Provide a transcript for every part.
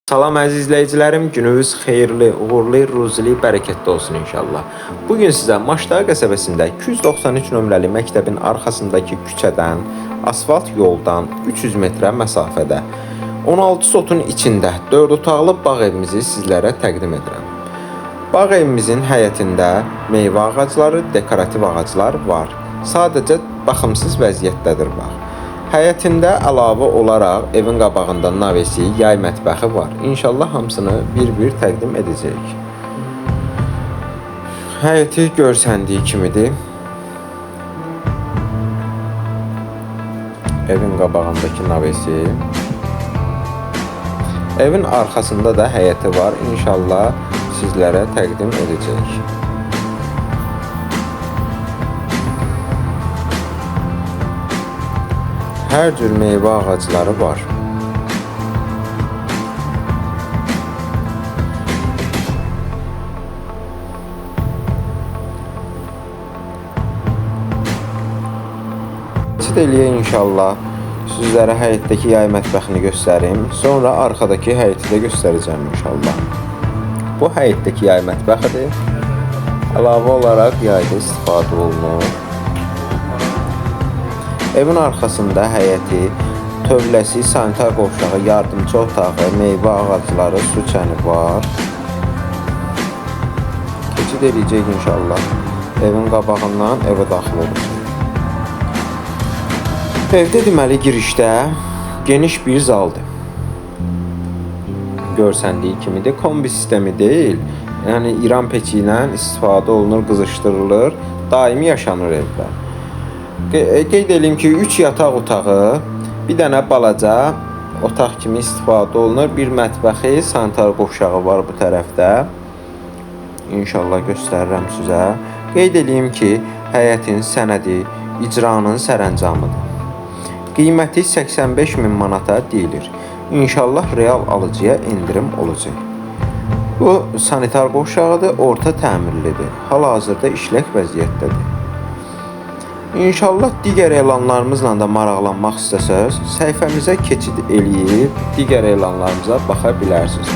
Salam əziz izləyicilərim, gününüz xeyirli, uğurlu, ruzili, bərəkətli olsun inşallah. Bugün sizə Maşdağı qəsəbəsində 293 nömrəli məktəbin arxasındakı küçədən, asfalt yoldan 300 metrə məsafədə 16 sotun içində 4 otaqlı bağ evimizi sizlərə təqdim edirəm. Bağ evimizin həyətində meyvə ağacları, dekorativ ağaclar var. Sadəcə baxımsız vəziyyətdədir bağ. Həyətində əlavə olaraq evin qabağında navesi, yay mətbəxi var. İnşallah hamısını bir-bir təqdim edəcəyik. Həyəti görsəndiyi kimidir. Evin qabağındakı navesi. Evin arxasında da həyəti var. İnşallah sizlərə təqdim edəcəyik. Hər cür meyvə ağacları var. Çit eləyə inşallah sizlərə həyətdəki yay mətbəxini göstərim. Sonra arxadakı həyəti də göstərəcəm inşallah. Bu həyətdəki yay mətbəxidir. Əlavə olaraq yayda istifadə olunur. Evin arxasında həyəti, tövləsi, sanitar qovşağı, yardımçı otağı, meyvə ağacları, su çəni var. Keçid eləyəcək inşallah. Evin qabağından evə daxil olacaq. Evdə deməli girişdə geniş bir zaldır. Görsəndiyi kimidir. Kombi sistemi deyil. Yəni İran peçi ilə istifadə olunur, qızışdırılır. Daimi yaşanır evdə. Qeyd edeyim ki, 3 yataq otağı, bir dənə balaca otaq kimi istifadə olunur. Bir mətbəxi, sanitar qovşağı var bu tərəfdə. İnşallah göstərirəm sizə. Qeyd edeyim ki, həyətin sənədi icranın sərəncamıdır. Qiyməti 85.000 manata deyilir. İnşallah real alıcıya indirim olacaq. Bu sanitar qovşağıdır, orta təmirlidir. Hal-hazırda işlək vəziyyətdədir. İnşallah digər elanlarımızla da maraqlanmaq istəsəz, səhifəmizə keçid eləyib digər elanlarımıza baxa bilərsiniz.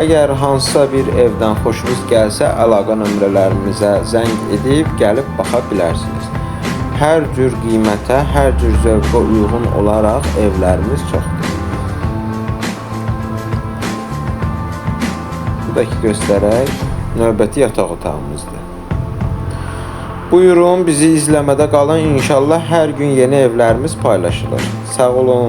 Əgər hansısa bir evdən xoşunuz gəlsə, əlaqə nömrələrimizə zəng edib gəlib baxa bilərsiniz. Hər cür qiymətə, hər cür zövqə uyğun olaraq evlərimiz çoxdur. Buradakı göstərək növbəti yataq otağımızdır. Buyurun, bizi izləmədə qalın. İnşallah hər gün yeni evlərimiz paylaşılır. Sağ olun.